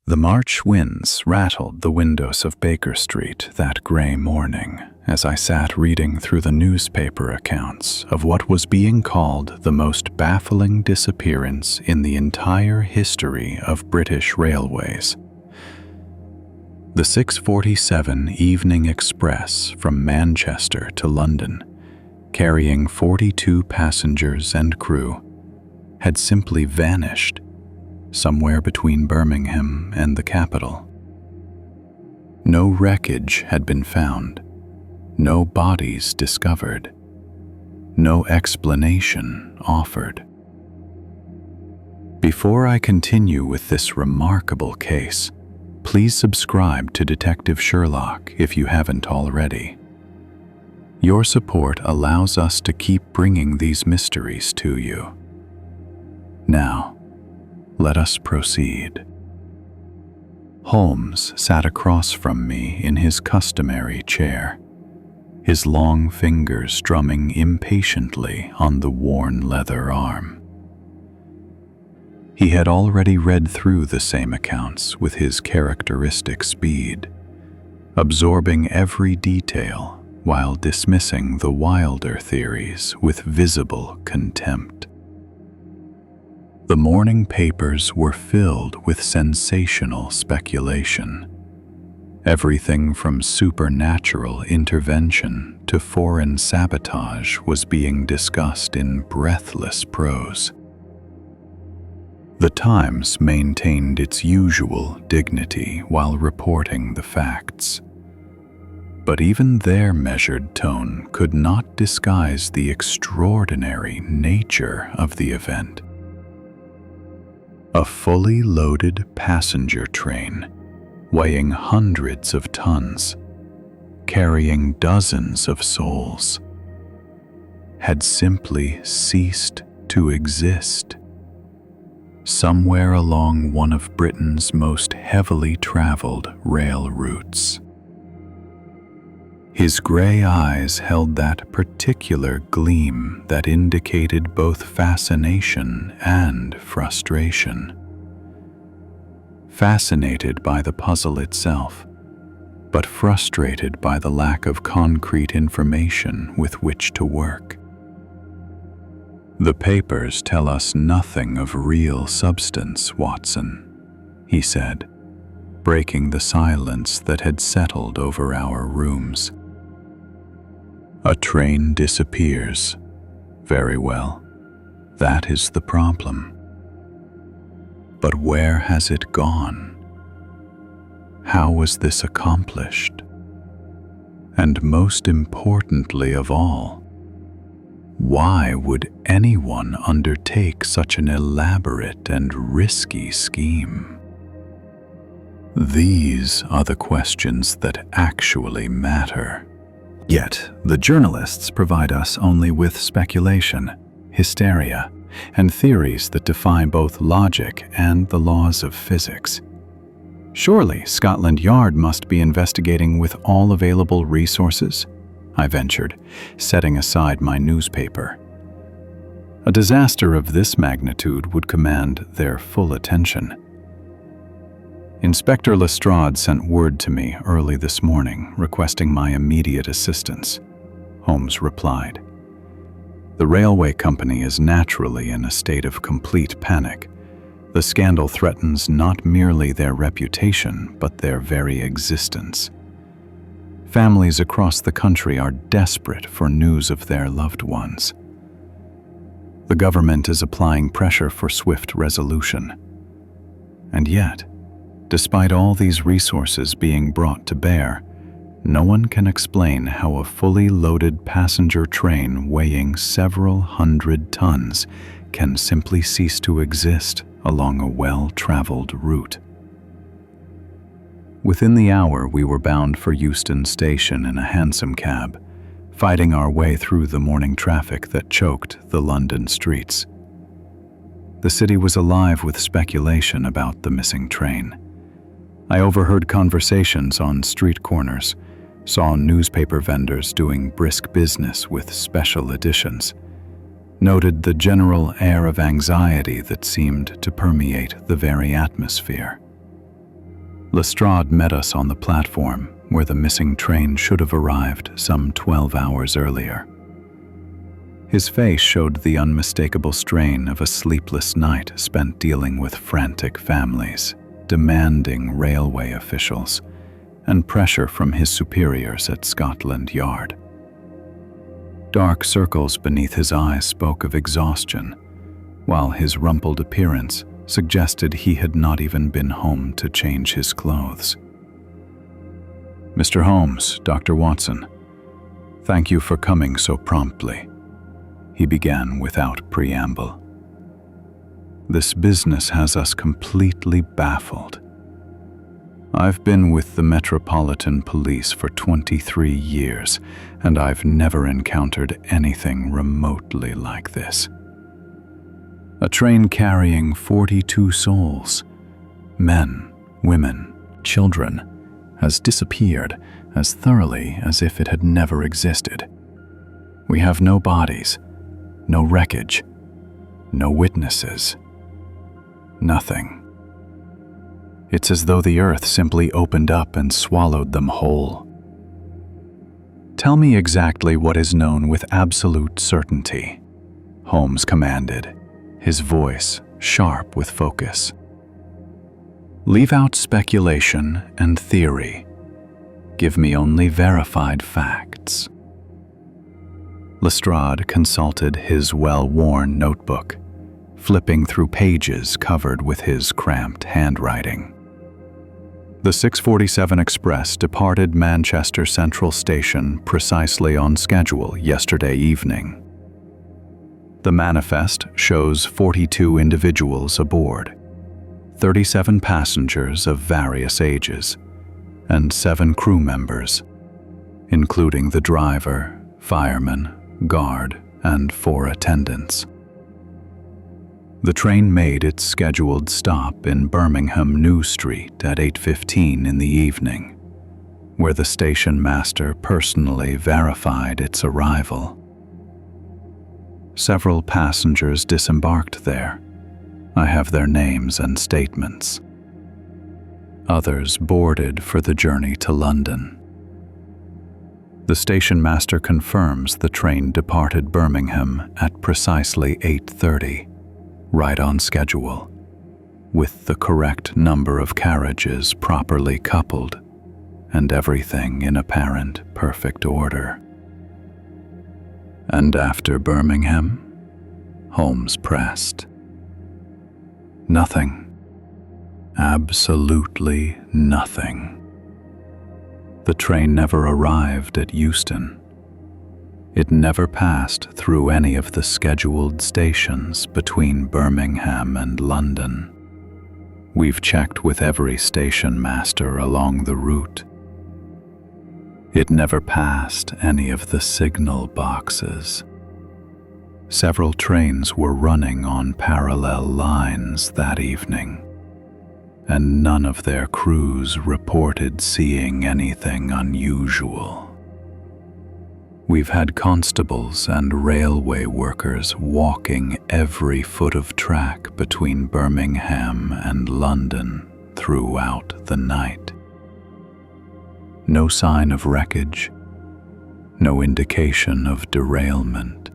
The March winds rattled the windows of Baker Street that gray morning as I sat reading through the newspaper accounts of what was being called the most baffling disappearance in the entire history of British railways. The 6:47 Evening Express from Manchester to London, carrying 42 passengers and crew, had simply vanished somewhere between Birmingham and the capital. No wreckage had been found, no bodies discovered, no explanation offered. Before I continue with this remarkable case, please subscribe to Detective Sherlock if you haven't already. Your support allows us to keep bringing these mysteries to you. Now, let us proceed. Holmes sat across from me in his customary chair, his long fingers drumming impatiently on the worn leather arm. He had already read through the same accounts with his characteristic speed, absorbing every detail while dismissing the wilder theories with visible contempt. The morning papers were filled with sensational speculation. Everything from supernatural intervention to foreign sabotage was being discussed in breathless prose. The Times maintained its usual dignity while reporting the facts. But even their measured tone could not disguise the extraordinary nature of the event. A fully loaded passenger train, weighing hundreds of tons, carrying dozens of souls, had simply ceased to exist somewhere along one of Britain's most heavily traveled rail routes. His gray eyes held that particular gleam that indicated both fascination and frustration. Fascinated by the puzzle itself, but frustrated by the lack of concrete information with which to work. "The papers tell us nothing of real substance, Watson," he said, breaking the silence that had settled over our rooms. "A train disappears. Very well. That is the problem. But where has it gone? How was this accomplished? And most importantly of all, why would anyone undertake such an elaborate and risky scheme? These are the questions that actually matter. Yet, the journalists provide us only with speculation, hysteria, and theories that defy both logic and the laws of physics. Surely Scotland Yard must be investigating with all available resources, I ventured, setting aside my newspaper. A disaster of this magnitude would command their full attention. Inspector Lestrade sent word to me early this morning requesting my immediate assistance, Holmes replied. The railway company is naturally in a state of complete panic. The scandal threatens not merely their reputation, but their very existence. Families across the country are desperate for news of their loved ones. The government is applying pressure for swift resolution. And yet, despite all these resources being brought to bear, no one can explain how a fully loaded passenger train weighing several hundred tons can simply cease to exist along a well-traveled route. Within the hour, we were bound for Euston Station in a hansom cab, fighting our way through the morning traffic that choked the London streets. The city was alive with speculation about the missing train. I overheard conversations on street corners, saw newspaper vendors doing brisk business with special editions, noted the general air of anxiety that seemed to permeate the very atmosphere. Lestrade met us on the platform where the missing train should have arrived some 12 hours earlier. His face showed the unmistakable strain of a sleepless night spent dealing with frantic families, demanding railway officials, and pressure from his superiors at Scotland Yard. Dark circles beneath his eyes spoke of exhaustion, while his rumpled appearance suggested he had not even been home to change his clothes. "Mr. Holmes, Dr. Watson, thank you for coming so promptly," he began without preamble. "This business has us completely baffled. I've been with the Metropolitan Police for 23 years, and I've never encountered anything remotely like this. A train carrying 42 souls, men, women, children, has disappeared as thoroughly as if it had never existed. We have no bodies, no wreckage, no witnesses, nothing. It's as though the earth simply opened up and swallowed them whole. Tell me exactly what is known with absolute certainty," Holmes commanded, his voice sharp with focus. "Leave out speculation and theory. Give me only verified facts." Lestrade consulted his well-worn notebook, flipping through pages covered with his cramped handwriting. "The 6:47 express departed Manchester Central Station precisely on schedule yesterday evening. The manifest shows 42 individuals aboard, 37 passengers of various ages, and 7 crew members, including the driver, fireman, guard, and 4 attendants. The train made its scheduled stop in Birmingham New Street at 8:15 in the evening, where the station master personally verified its arrival. Several passengers disembarked there. I have their names and statements. Others boarded for the journey to London. The station master confirms the train departed Birmingham at precisely 8:30. Right on schedule, with the correct number of carriages properly coupled, and everything in apparent perfect order." "And after Birmingham?" Holmes pressed. "Nothing. Absolutely nothing. The train never arrived at Euston. It never passed through any of the scheduled stations between Birmingham and London. We've checked with every station master along the route. It never passed any of the signal boxes. Several trains were running on parallel lines that evening, and none of their crews reported seeing anything unusual. We've had constables and railway workers walking every foot of track between Birmingham and London throughout the night. No sign of wreckage, no indication of derailment,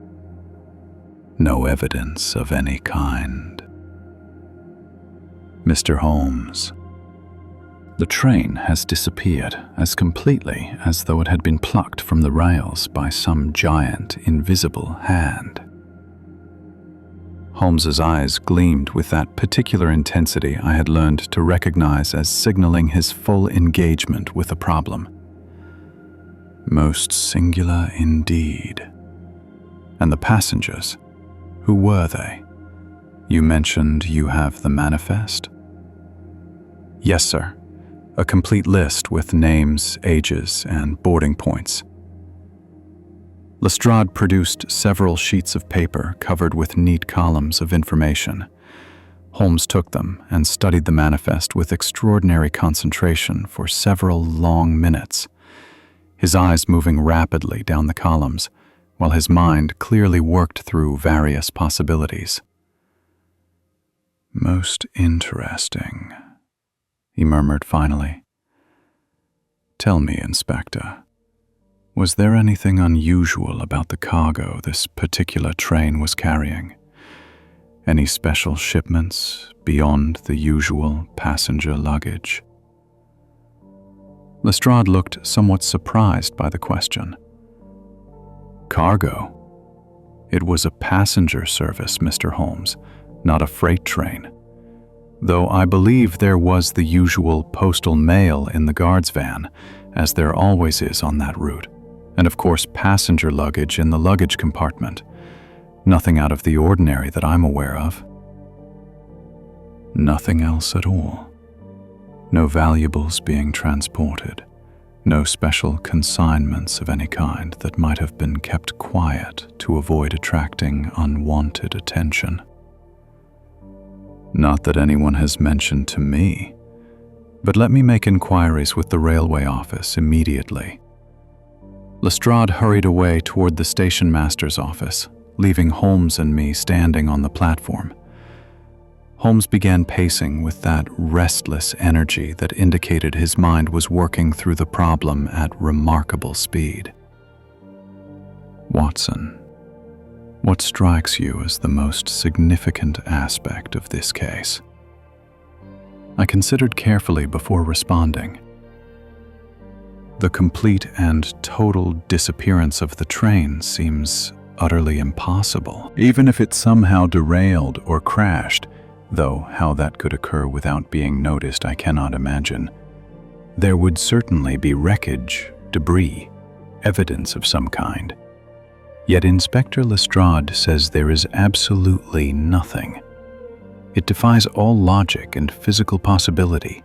no evidence of any kind. Mr. Holmes, the train has disappeared as completely as though it had been plucked from the rails by some giant, invisible hand." Holmes's eyes gleamed with that particular intensity I had learned to recognize as signaling his full engagement with the problem. "Most singular indeed. And the passengers, who were they? You mentioned you have the manifest?" "Yes, sir. A complete list with names, ages, and boarding points." Lestrade produced several sheets of paper covered with neat columns of information. Holmes took them and studied the manifest with extraordinary concentration for several long minutes, his eyes moving rapidly down the columns, while his mind clearly worked through various possibilities. "Most interesting," he murmured finally. "Tell me, Inspector, was there anything unusual about the cargo this particular train was carrying? Any special shipments beyond the usual passenger luggage?" Lestrade looked somewhat surprised by the question. "Cargo? It was a passenger service, Mr. Holmes, not a freight train. Though I believe there was the usual postal mail in the guard's van, as there always is on that route, and of course passenger luggage in the luggage compartment. Nothing out of the ordinary that I'm aware of." "Nothing else at all? No valuables being transported? No special consignments of any kind that might have been kept quiet to avoid attracting unwanted attention?" "Not that anyone has mentioned to me, but let me make inquiries with the railway office immediately." Lestrade hurried away toward the station master's office, leaving Holmes and me standing on the platform. Holmes began pacing with that restless energy that indicated his mind was working through the problem at remarkable speed. "Watson, what strikes you as the most significant aspect of this case?" I considered carefully before responding. "The complete and total disappearance of the train seems utterly impossible, even if it somehow derailed or crashed, though how that could occur without being noticed I cannot imagine. There would certainly be wreckage, debris, evidence of some kind. Yet Inspector Lestrade says there is absolutely nothing. It defies all logic and physical possibility."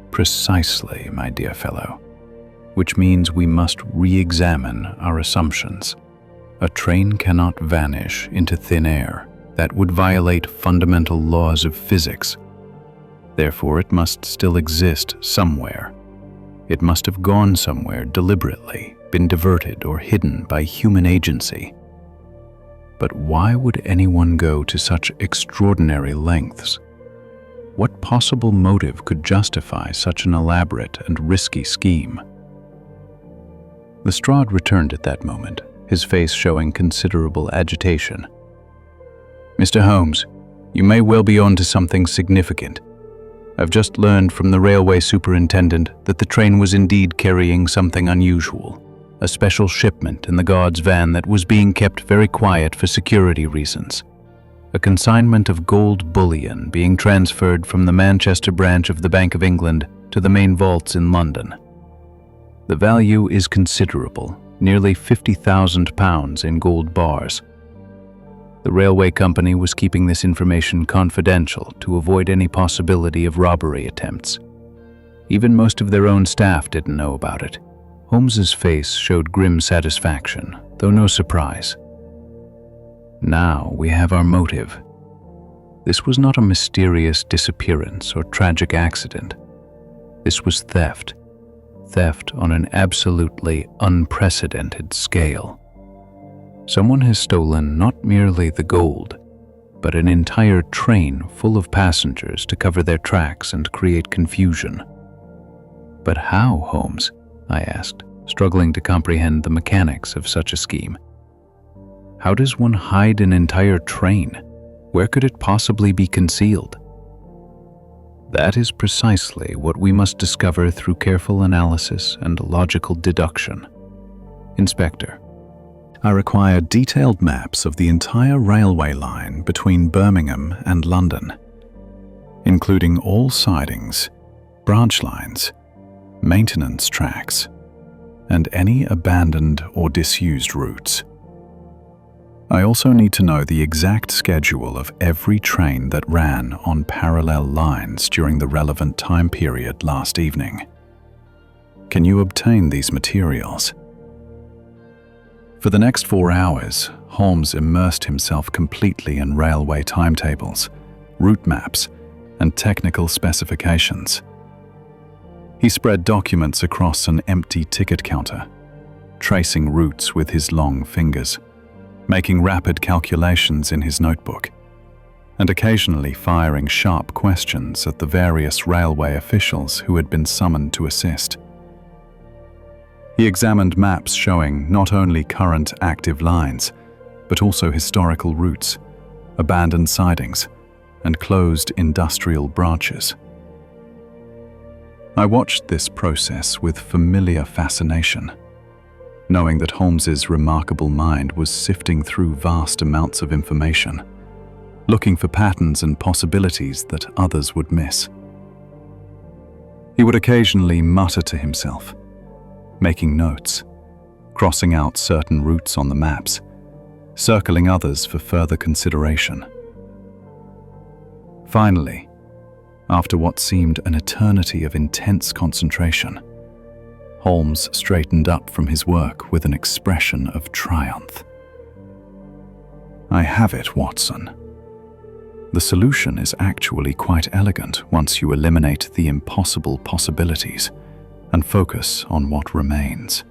"Precisely, my dear fellow. Which means we must re-examine our assumptions. A train cannot vanish into thin air. That would violate fundamental laws of physics. Therefore, it must still exist somewhere. It must have gone somewhere deliberately, been diverted or hidden by human agency. But why would anyone go to such extraordinary lengths? What possible motive could justify such an elaborate and risky scheme?" Lestrade returned at that moment, his face showing considerable agitation. "Mr. Holmes, you may well be on to something significant. I've just learned from the railway superintendent that the train was indeed carrying something unusual, a special shipment in the guard's van that was being kept very quiet for security reasons. A consignment of gold bullion being transferred from the Manchester branch of the Bank of England to the main vaults in London. The value is considerable, nearly £50,000 in gold bars. The railway company was keeping this information confidential to avoid any possibility of robbery attempts. Even most of their own staff didn't know about it." Holmes's face showed grim satisfaction, though no surprise. "Now we have our motive. This was not a mysterious disappearance or tragic accident. This was theft. Theft on an absolutely unprecedented scale. Someone has stolen not merely the gold, but an entire train full of passengers to cover their tracks and create confusion." "But how, Holmes?" I asked, struggling to comprehend the mechanics of such a scheme. "How does one hide an entire train? Where could it possibly be concealed?" "That is precisely what we must discover through careful analysis and logical deduction. Inspector, I require detailed maps of the entire railway line between Birmingham and London, including all sidings, branch lines, maintenance tracks, and any abandoned or disused routes. I also need to know the exact schedule of every train that ran on parallel lines during the relevant time period last evening. Can you obtain these materials?" For the next 4 hours, Holmes immersed himself completely in railway timetables, route maps, and technical specifications. He spread documents across an empty ticket counter, tracing routes with his long fingers, making rapid calculations in his notebook. and occasionally firing sharp questions at the various railway officials who had been summoned to assist. He examined maps showing not only current active lines, but also historical routes, abandoned sidings, and closed industrial branches. I watched this process with familiar fascination, knowing that Holmes's remarkable mind was sifting through vast amounts of information, looking for patterns and possibilities that others would miss. He would occasionally mutter to himself, making notes, crossing out certain routes on the maps, circling others for further consideration. Finally, after what seemed an eternity of intense concentration, Holmes straightened up from his work with an expression of triumph. "I have it, Watson. The solution is actually quite elegant once you eliminate the impossible possibilities and focus on what remains."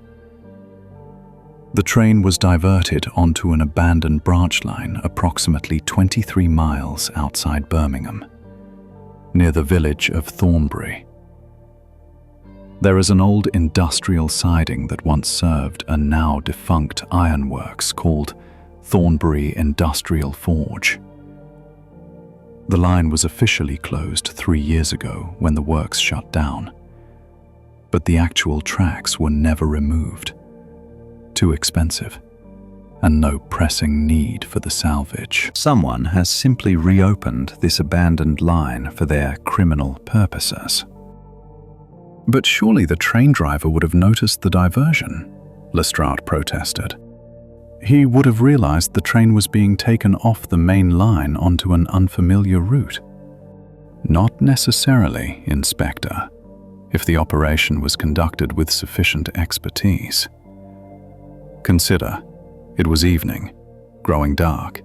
The train was diverted onto an abandoned branch line approximately 23 miles outside Birmingham, near the village of Thornbury. There is an old industrial siding that once served a now defunct ironworks called Thornbury Industrial Forge. The line was officially closed 3 years ago when the works shut down, but the actual tracks were never removed. Too expensive, and no pressing need for the salvage. Someone has simply reopened this abandoned line for their criminal purposes. "But surely the train driver would have noticed the diversion," Lestrade protested. "He would have realized the train was being taken off the main line onto an unfamiliar route." "Not necessarily, Inspector, if the operation was conducted with sufficient expertise. Consider, it was evening, growing dark.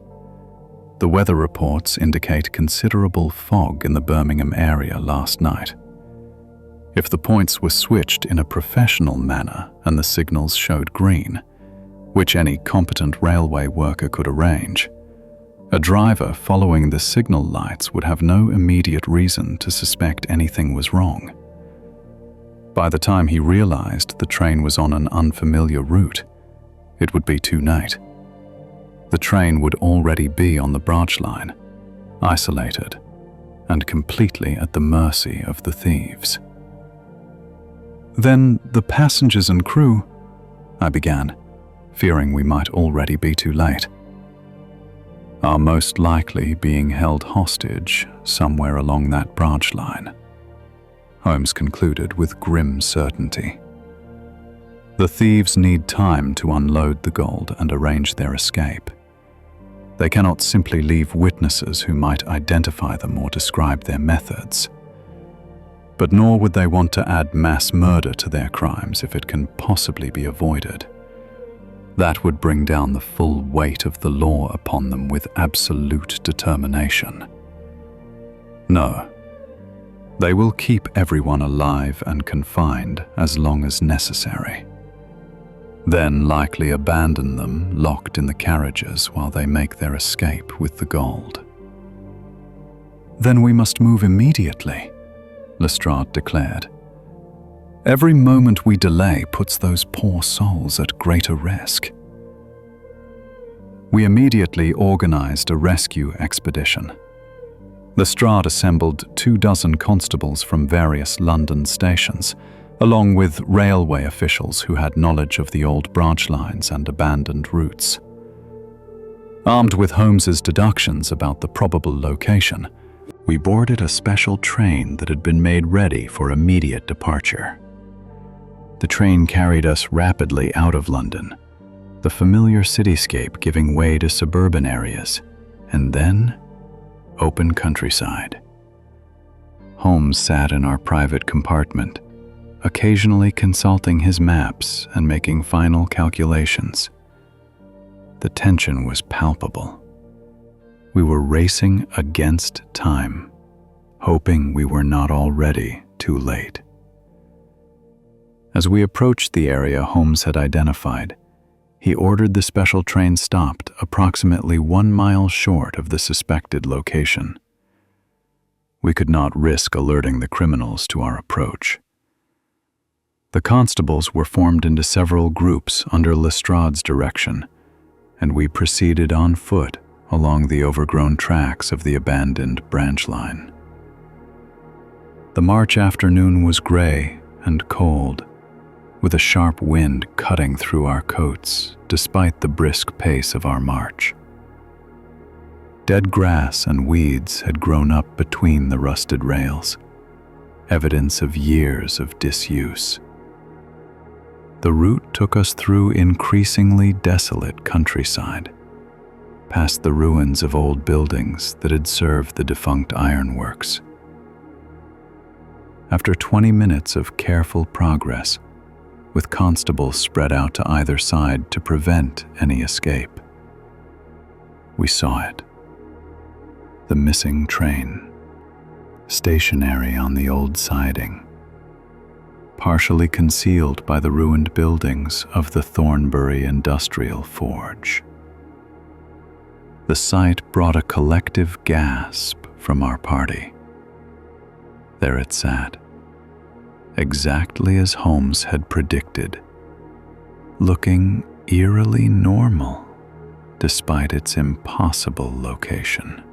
The weather reports indicate considerable fog in the Birmingham area last night. If the points were switched in a professional manner and the signals showed green, which any competent railway worker could arrange, a driver following the signal lights would have no immediate reason to suspect anything was wrong. By the time he realized the train was on an unfamiliar route, it would be too late. The train would already be on the branch line, isolated, and completely at the mercy of the thieves." "Then the passengers and crew," I began, fearing we might already be too late, "are most likely being held hostage somewhere along that branch line," Holmes concluded with grim certainty. "The thieves need time to unload the gold and arrange their escape. They cannot simply leave witnesses who might identify them or describe their methods. But nor would they want to add mass murder to their crimes if it can possibly be avoided. That would bring down the full weight of the law upon them with absolute determination. No, they will keep everyone alive and confined as long as necessary. Then likely abandon them locked in the carriages while they make their escape with the gold." "Then we must move immediately," Lestrade declared. "Every moment we delay puts those poor souls at greater risk." We immediately organized a rescue expedition. Lestrade assembled 24 constables from various London stations, along with railway officials who had knowledge of the old branch lines and abandoned routes. Armed with Holmes's deductions about the probable location, we boarded a special train that had been made ready for immediate departure. The train carried us rapidly out of London, the familiar cityscape giving way to suburban areas, and then open countryside. Holmes sat in our private compartment, occasionally consulting his maps and making final calculations. The tension was palpable. We were racing against time, hoping we were not already too late. As we approached the area Holmes had identified, He ordered the special train stopped approximately 1 mile short of the suspected location. We could not risk alerting the criminals to our approach. The constables were formed into several groups under Lestrade's direction, and we proceeded on foot along the overgrown tracks of the abandoned branch line. The March afternoon was gray and cold, with a sharp wind cutting through our coats despite the brisk pace of our march. Dead grass and weeds had grown up between the rusted rails, evidence of years of disuse. The route took us through increasingly desolate countryside, past the ruins of old buildings that had served the defunct ironworks. After 20 minutes of careful progress, with constables spread out to either side to prevent any escape, we saw it. The missing train, stationary on the old siding, partially concealed by the ruined buildings of the Thornbury Industrial Forge. The sight brought a collective gasp from our party. There it sat, exactly as Holmes had predicted, looking eerily normal despite its impossible location.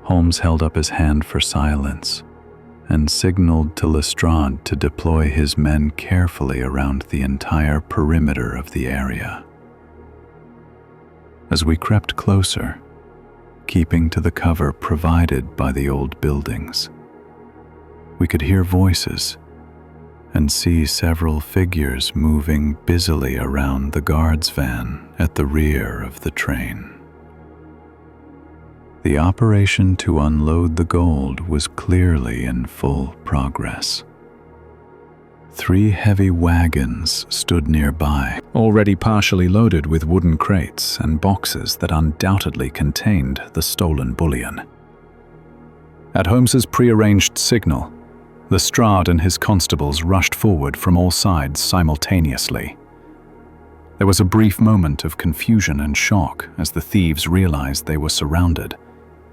Holmes held up his hand for silence and signaled to Lestrade to deploy his men carefully around the entire perimeter of the area. As we crept closer, keeping to the cover provided by the old buildings, we could hear voices and see several figures moving busily around the guard's van at the rear of the train. The operation to unload the gold was clearly in full progress. 3 heavy wagons stood nearby, already partially loaded with wooden crates and boxes that undoubtedly contained the stolen bullion. At Holmes's prearranged signal, Lestrade and his constables rushed forward from all sides simultaneously. There was a brief moment of confusion and shock as the thieves realized they were surrounded,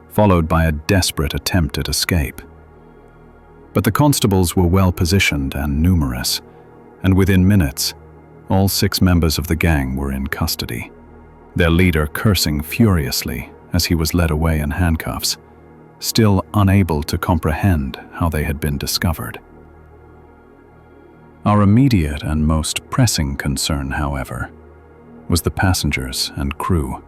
followed by a desperate attempt at escape. But the constables were well positioned and numerous, and within minutes, all 6 members of the gang were in custody, their leader cursing furiously as he was led away in handcuffs, still unable to comprehend how they had been discovered. Our immediate and most pressing concern, however, was the passengers and crew.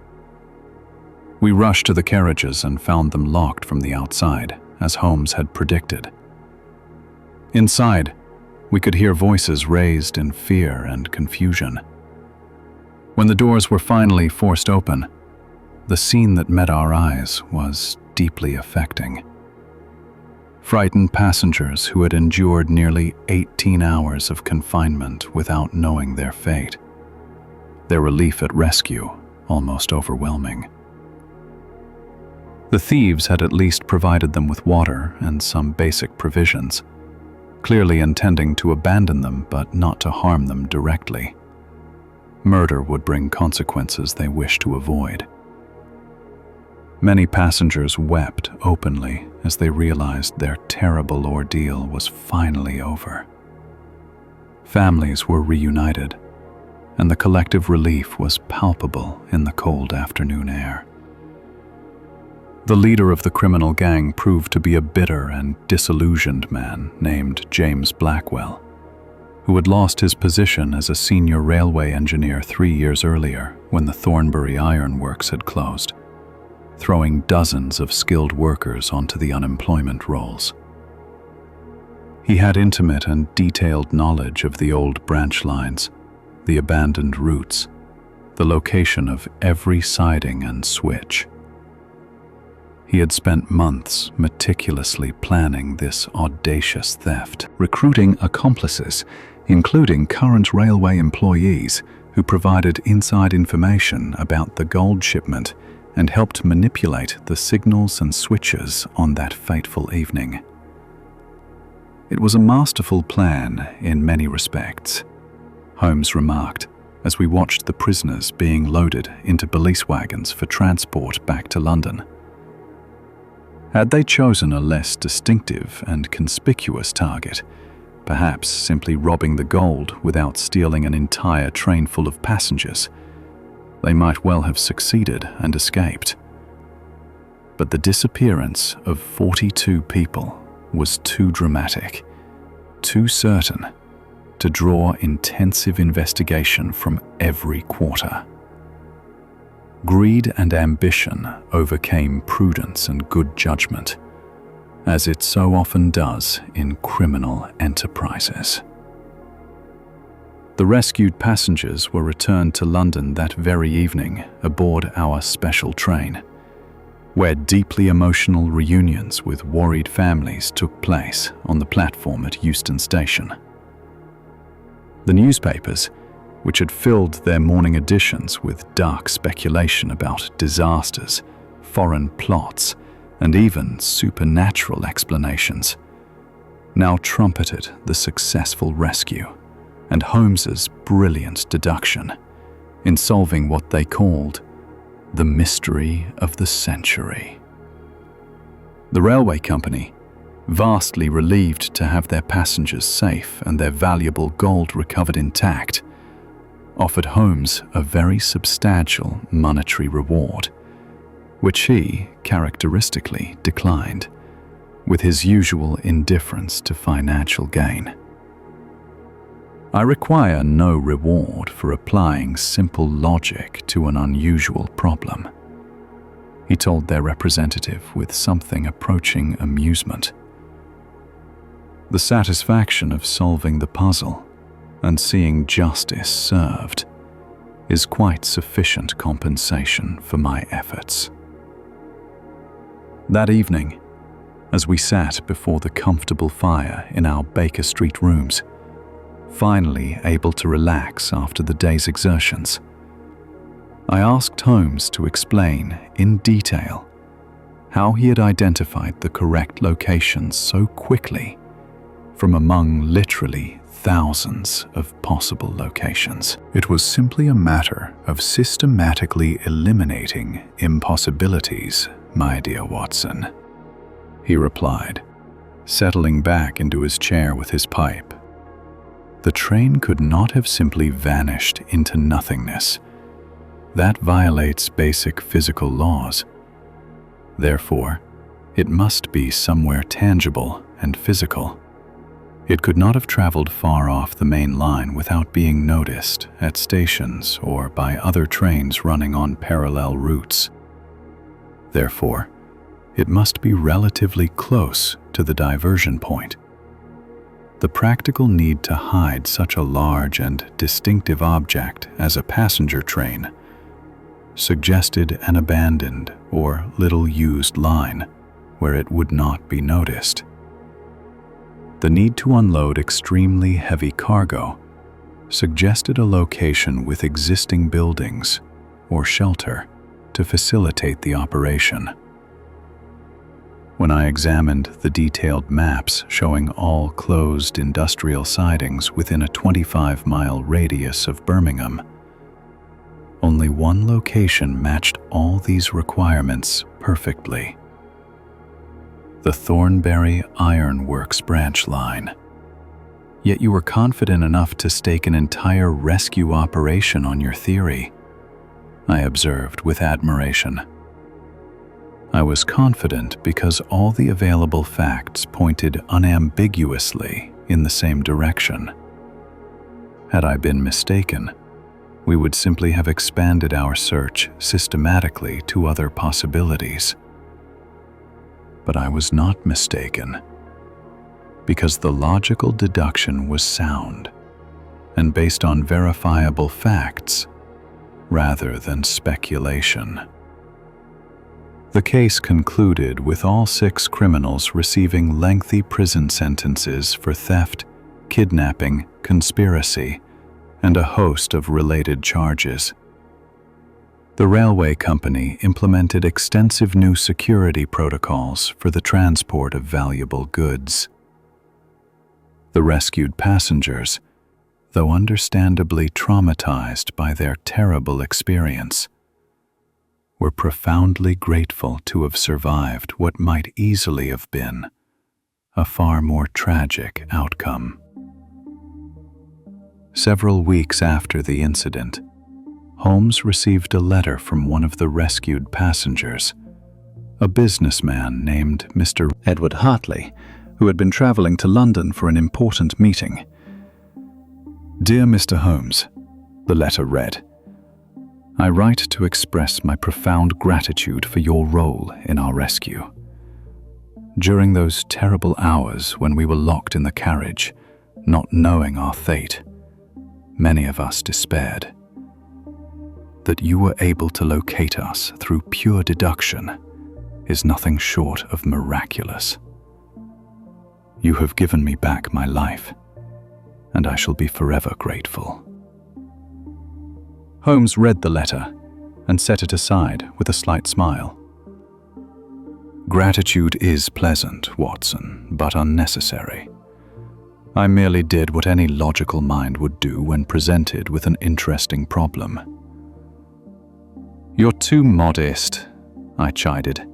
We rushed to the carriages and found them locked from the outside, as Holmes had predicted. Inside, we could hear voices raised in fear and confusion. When the doors were finally forced open, the scene that met our eyes was deeply affecting. Frightened passengers who had endured nearly 18 hours of confinement without knowing their fate. Their relief at rescue almost overwhelming. The thieves had at least provided them with water and some basic provisions, clearly intending to abandon them but not to harm them directly. Murder would bring consequences they wished to avoid. Many passengers wept openly as they realized their terrible ordeal was finally over. Families were reunited, and the collective relief was palpable in the cold afternoon air. The leader of the criminal gang proved to be a bitter and disillusioned man named James Blackwell, who had lost his position as a senior railway engineer 3 years earlier when the Thornbury Iron Works had closed, throwing dozens of skilled workers onto the unemployment rolls. He had intimate and detailed knowledge of the old branch lines, the abandoned routes, the location of every siding and switch. He had spent months meticulously planning this audacious theft, recruiting accomplices, including current railway employees who provided inside information about the gold shipment and helped manipulate the signals and switches on that fateful evening. It was a masterful plan in many respects, Holmes remarked, as we watched the prisoners being loaded into police wagons for transport back to London. Had they chosen a less distinctive and conspicuous target, perhaps simply robbing the gold without stealing an entire train full of passengers, they might well have succeeded and escaped. But the disappearance of 42 people was too dramatic, too certain, to draw intensive investigation from every quarter. Greed and ambition overcame prudence and good judgment, as it so often does in criminal enterprises. The rescued passengers were returned to London that very evening aboard our special train, where deeply emotional reunions with worried families took place on the platform at Euston Station. The newspapers, which had filled their morning editions with dark speculation about disasters, foreign plots, and even supernatural explanations, now trumpeted the successful rescue and Holmes's brilliant deduction in solving what they called the mystery of the century. The railway company, vastly relieved to have their passengers safe and their valuable gold recovered intact, offered Holmes a very substantial monetary reward, which he characteristically declined, with his usual indifference to financial gain. "I require no reward for applying simple logic to an unusual problem," he told their representative with something approaching amusement. "The satisfaction of solving the puzzle and seeing justice served is quite sufficient compensation for my efforts." That evening, as we sat before the comfortable fire in our Baker Street rooms, finally able to relax after the day's exertions, I asked Holmes to explain in detail how he had identified the correct locations so quickly from among literally thousands of possible locations. "It was simply a matter of systematically eliminating impossibilities, my dear Watson," he replied, settling back into his chair with his pipe. "The train could not have simply vanished into nothingness. That violates basic physical laws. Therefore, it must be somewhere tangible and physical. It could not have traveled far off the main line without being noticed at stations or by other trains running on parallel routes. Therefore, it must be relatively close to the diversion point. The practical need to hide such a large and distinctive object as a passenger train suggested an abandoned or little-used line where it would not be noticed. The need to unload extremely heavy cargo suggested a location with existing buildings or shelter to facilitate the operation. When I examined the detailed maps showing all closed industrial sidings within a 25-mile radius of Birmingham, only one location matched all these requirements perfectly: the Thornbury Iron Works branch line. Yet you were confident enough to stake an entire rescue operation on your theory, I observed with admiration. I was confident because all the available facts pointed unambiguously in the same direction. Had I been mistaken, we would simply have expanded our search systematically to other possibilities. But I was not mistaken, because the logical deduction was sound and based on verifiable facts rather than speculation. The case concluded with all 6 criminals receiving lengthy prison sentences for theft, kidnapping, conspiracy, and a host of related charges. The railway company implemented extensive new security protocols for the transport of valuable goods. The rescued passengers, though understandably traumatized by their terrible experience, were profoundly grateful to have survived what might easily have been a far more tragic outcome. Several weeks after the incident, Holmes received a letter from one of the rescued passengers, a businessman named Mr. Edward Hartley, who had been traveling to London for an important meeting. "Dear Mr. Holmes," the letter read, "I write to express my profound gratitude for your role in our rescue. During those terrible hours when we were locked in the carriage, not knowing our fate, many of us despaired. That you were able to locate us through pure deduction is nothing short of miraculous. You have given me back my life, and I shall be forever grateful." Holmes read the letter and set it aside with a slight smile. "Gratitude is pleasant, Watson, but unnecessary. I merely did what any logical mind would do when presented with an interesting problem." "You're too modest," I chided.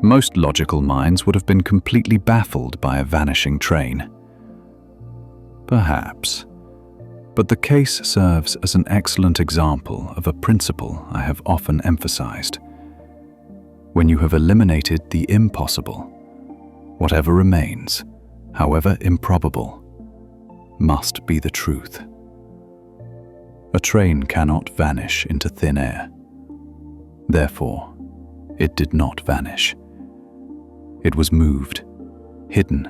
"Most logical minds would have been completely baffled by a vanishing train." "Perhaps, but the case serves as an excellent example of a principle I have often emphasized. When you have eliminated the impossible, whatever remains, however improbable, must be the truth. A train cannot vanish into thin air. Therefore, it did not vanish. It was moved, hidden,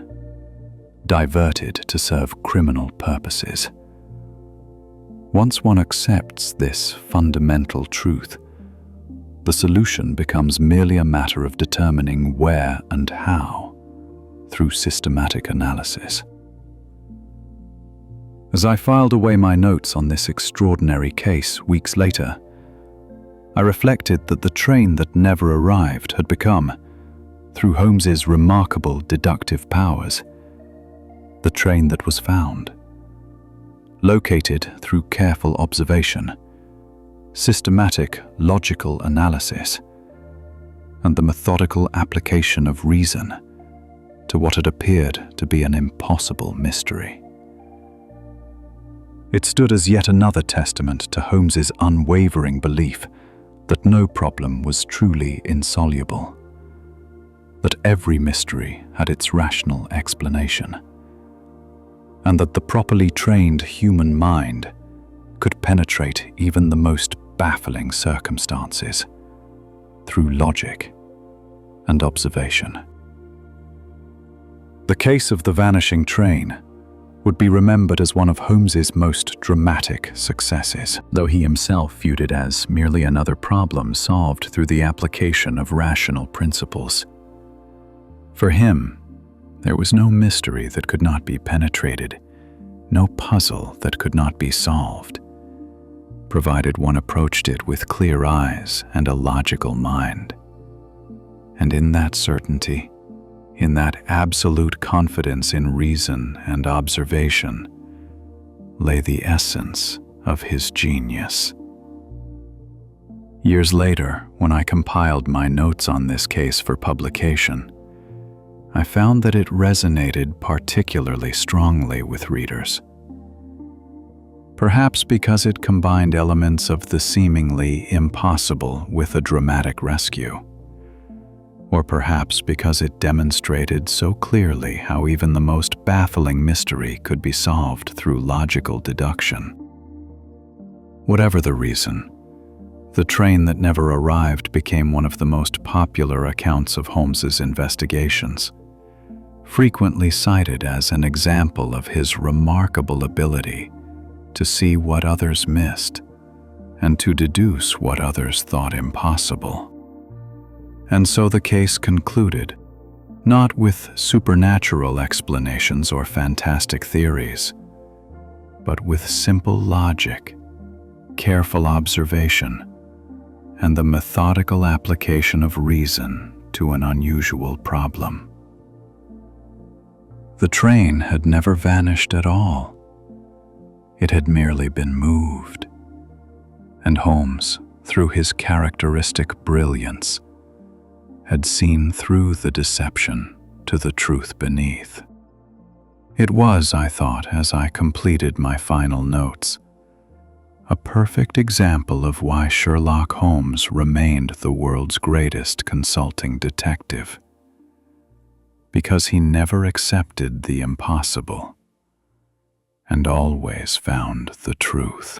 diverted to serve criminal purposes. Once one accepts this fundamental truth, the solution becomes merely a matter of determining where and how through systematic analysis." As I filed away my notes on this extraordinary case weeks later, I reflected that the train that never arrived had become, through Holmes's remarkable deductive powers, the train that was found. Located through careful observation, systematic logical analysis, and the methodical application of reason to what had appeared to be an impossible mystery. It stood as yet another testament to Holmes's unwavering belief that no problem was truly insoluble, that every mystery had its rational explanation, and that the properly trained human mind could penetrate even the most baffling circumstances through logic and observation. The case of the vanishing train would be remembered as one of Holmes's most dramatic successes, though he himself viewed it as merely another problem solved through the application of rational principles. For him, there was no mystery that could not be penetrated, no puzzle that could not be solved, provided one approached it with clear eyes and a logical mind. And in that certainty, in that absolute confidence in reason and observation, lay the essence of his genius. Years later, when I compiled my notes on this case for publication, I found that it resonated particularly strongly with readers. Perhaps because it combined elements of the seemingly impossible with a dramatic rescue, or perhaps because it demonstrated so clearly how even the most baffling mystery could be solved through logical deduction. Whatever the reason, the train that never arrived became one of the most popular accounts of Holmes's investigations, frequently cited as an example of his remarkable ability to see what others missed and to deduce what others thought impossible. And so the case concluded, not with supernatural explanations or fantastic theories, but with simple logic, careful observation, and the methodical application of reason to an unusual problem. The train had never vanished at all. It had merely been moved, and Holmes, through his characteristic brilliance, had seen through the deception to the truth beneath. It was, I thought, as I completed my final notes, a perfect example of why Sherlock Holmes remained the world's greatest consulting detective. Because he never accepted the impossible and always found the truth.